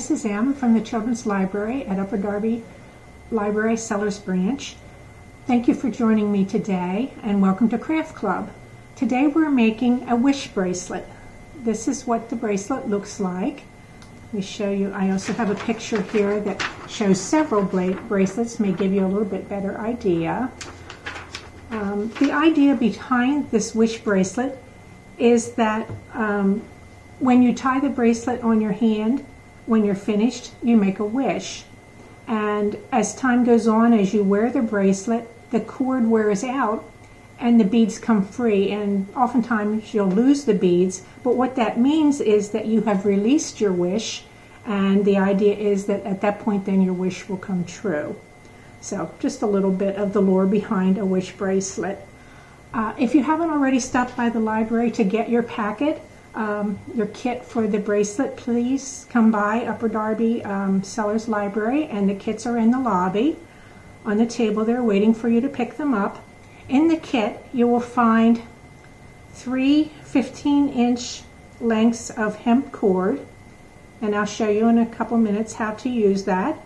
Mrs. M from the Children's Library at Upper Darby Library Sellers Branch. Thank you for joining me today and welcome to Craft Club. Today we're making a wish bracelet. This is what the bracelet looks like. Let me show you. I also have a picture here that shows several bracelets, may give you a little bit better idea. The idea behind this wish bracelet is that when you tie the bracelet on your hand, when you're finished, you make a wish. And as time goes on, as you wear the bracelet, the cord wears out and the beads come free. And oftentimes you'll lose the beads, but what that means is that you have released your wish, and the idea is that at that point then your wish will come true. So just a little bit of the lore behind a wish bracelet. If you haven't already stopped by the library to get your packet, your kit for the bracelet, please come by Upper Darby Sellers Library, and the kits are in the lobby on the table there waiting for you to pick them up. In the kit you will find 3 15-inch lengths of hemp cord, and I'll show you in a couple minutes how to use that.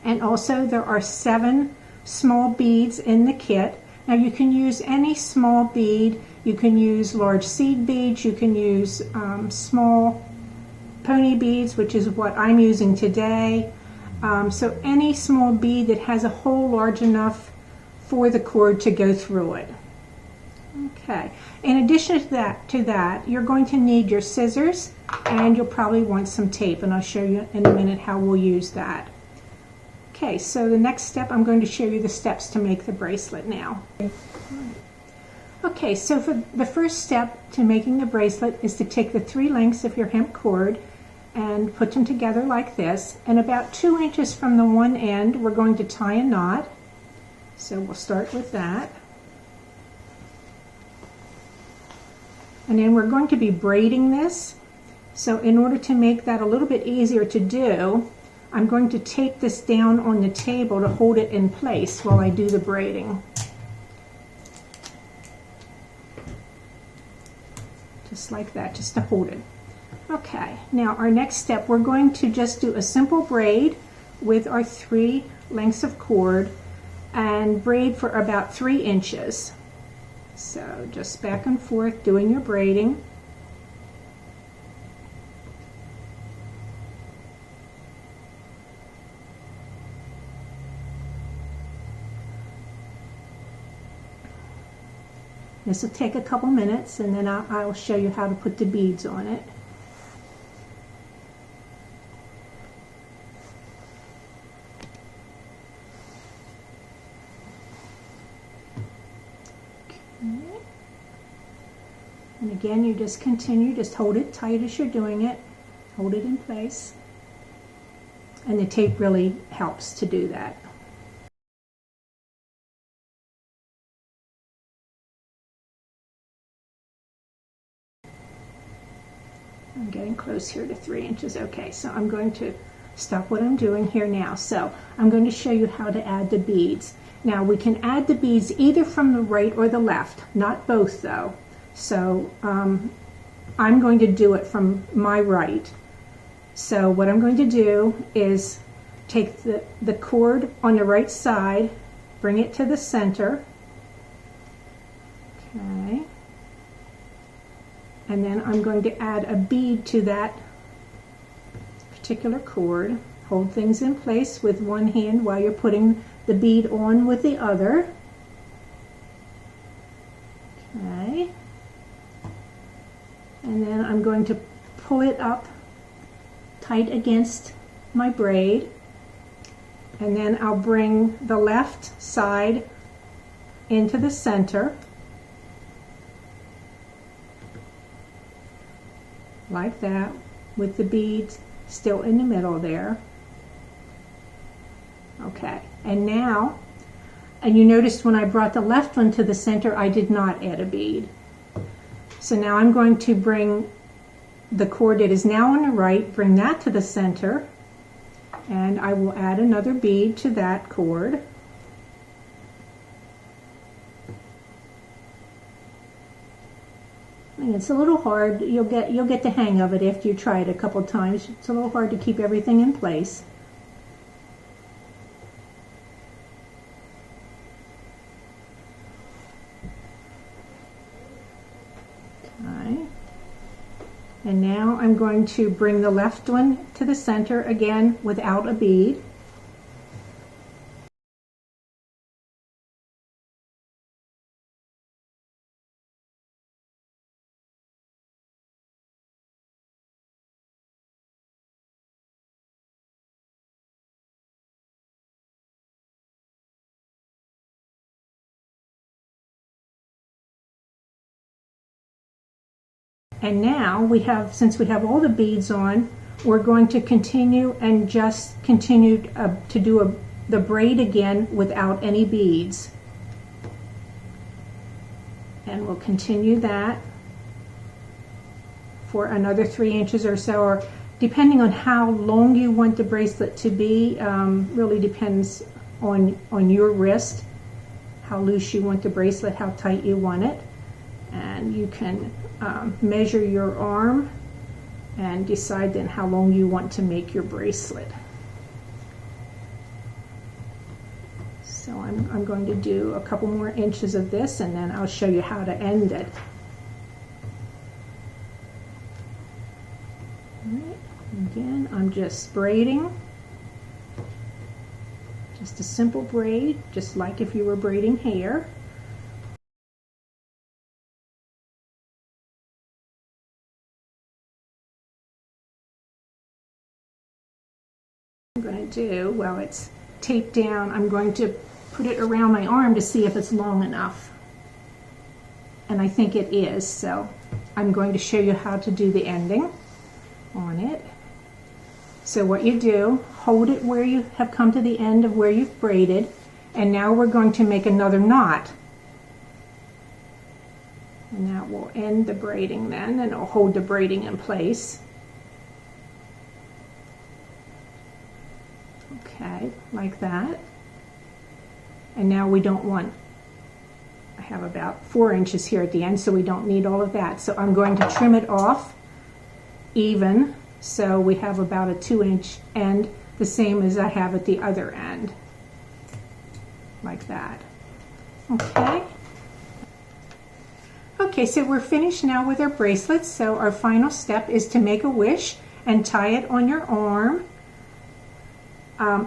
And also there are 7 small beads in the kit. Now you can use any small bead. You can use large seed beads. You can use small pony beads, which is what I'm using today. So any small bead that has a hole large enough for the cord to go through it. Okay. In addition to that, you're going to need your scissors, and you'll probably want some tape, and I'll show you in a minute how we'll use that. Okay, so the next step, I'm going to show you the steps to make the bracelet now. Okay, so for the first step to making the bracelet is to take the 3 lengths of your hemp cord and put them together like this. And about 2 inches from the one end, we're going to tie a knot. So we'll start with that. And then we're going to be braiding this. So in order to make that a little bit easier to do, I'm going to tape this down on the table to hold it in place while I do the braiding. Just like that, just to hold it. Okay, now our next step, we're going to just do a simple braid with our 3 lengths of cord and braid for about 3 inches. So just back and forth doing your braiding. This will take a couple minutes, and then I'll show you how to put the beads on it. Okay. And again, you just continue, just hold it tight as you're doing it. Hold it in place. And the tape really helps to do that. I'm getting close here to 3 inches. Okay, so I'm going to stop what I'm doing here now. So I'm going to show you how to add the beads. Now we can add the beads either from the right or the left, not both though. So I'm going to do it from my right. So what I'm going to do is take the cord on the right side, bring it to the center. Okay. And then I'm going to add a bead to that particular cord. Hold things in place with one hand while you're putting the bead on with the other. Okay. And then I'm going to pull it up tight against my braid. And then I'll bring the left side into the center. Like that, with the beads still in the middle there. Okay, and now, and you noticed when I brought the left one to the center, I did not add a bead. So now I'm going to bring the cord that is now on the right, bring that to the center, and I will add another bead to that cord. It's a little hard. You'll get the hang of it after you try it a couple times. It's a little hard to keep everything in place. Okay. And now I'm going to bring the left one to the center again without a bead. And now since we have all the beads on, we're going to continue and just continue to do the braid again without any beads. And we'll continue that for another 3 inches or so, or depending on how long you want the bracelet to be, really depends on your wrist, how loose you want the bracelet, how tight you want it. And you can measure your arm and decide then how long you want to make your bracelet. So I'm going to do a couple more inches of this, and then I'll show you how to end it. All right. Again, I'm just braiding. Just a simple braid, just like if you were braiding hair. I'm going to do, well, it's taped down, I'm going to put it around my arm to see if it's long enough. And I think it is, so I'm going to show you how to do the ending on it. So what you do, hold it where you have come to the end of where you've braided, and now we're going to make another knot. And that will end the braiding then, and it'll hold the braiding in place. Okay, like that. And now we don't want, I have about 4 inches here at the end, so we don't need all of that. So I'm going to trim it off even, so we have about a 2-inch end, the same as I have at the other end, like that. Okay. Okay, so we're finished now with our bracelets. So our final step is to make a wish and tie it on your arm.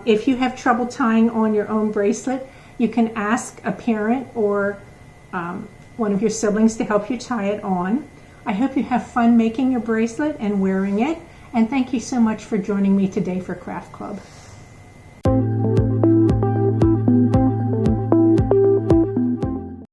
If you have trouble tying on your own bracelet, you can ask a parent or one of your siblings to help you tie it on. I hope you have fun making your bracelet and wearing it, and thank you so much for joining me today for Craft Club.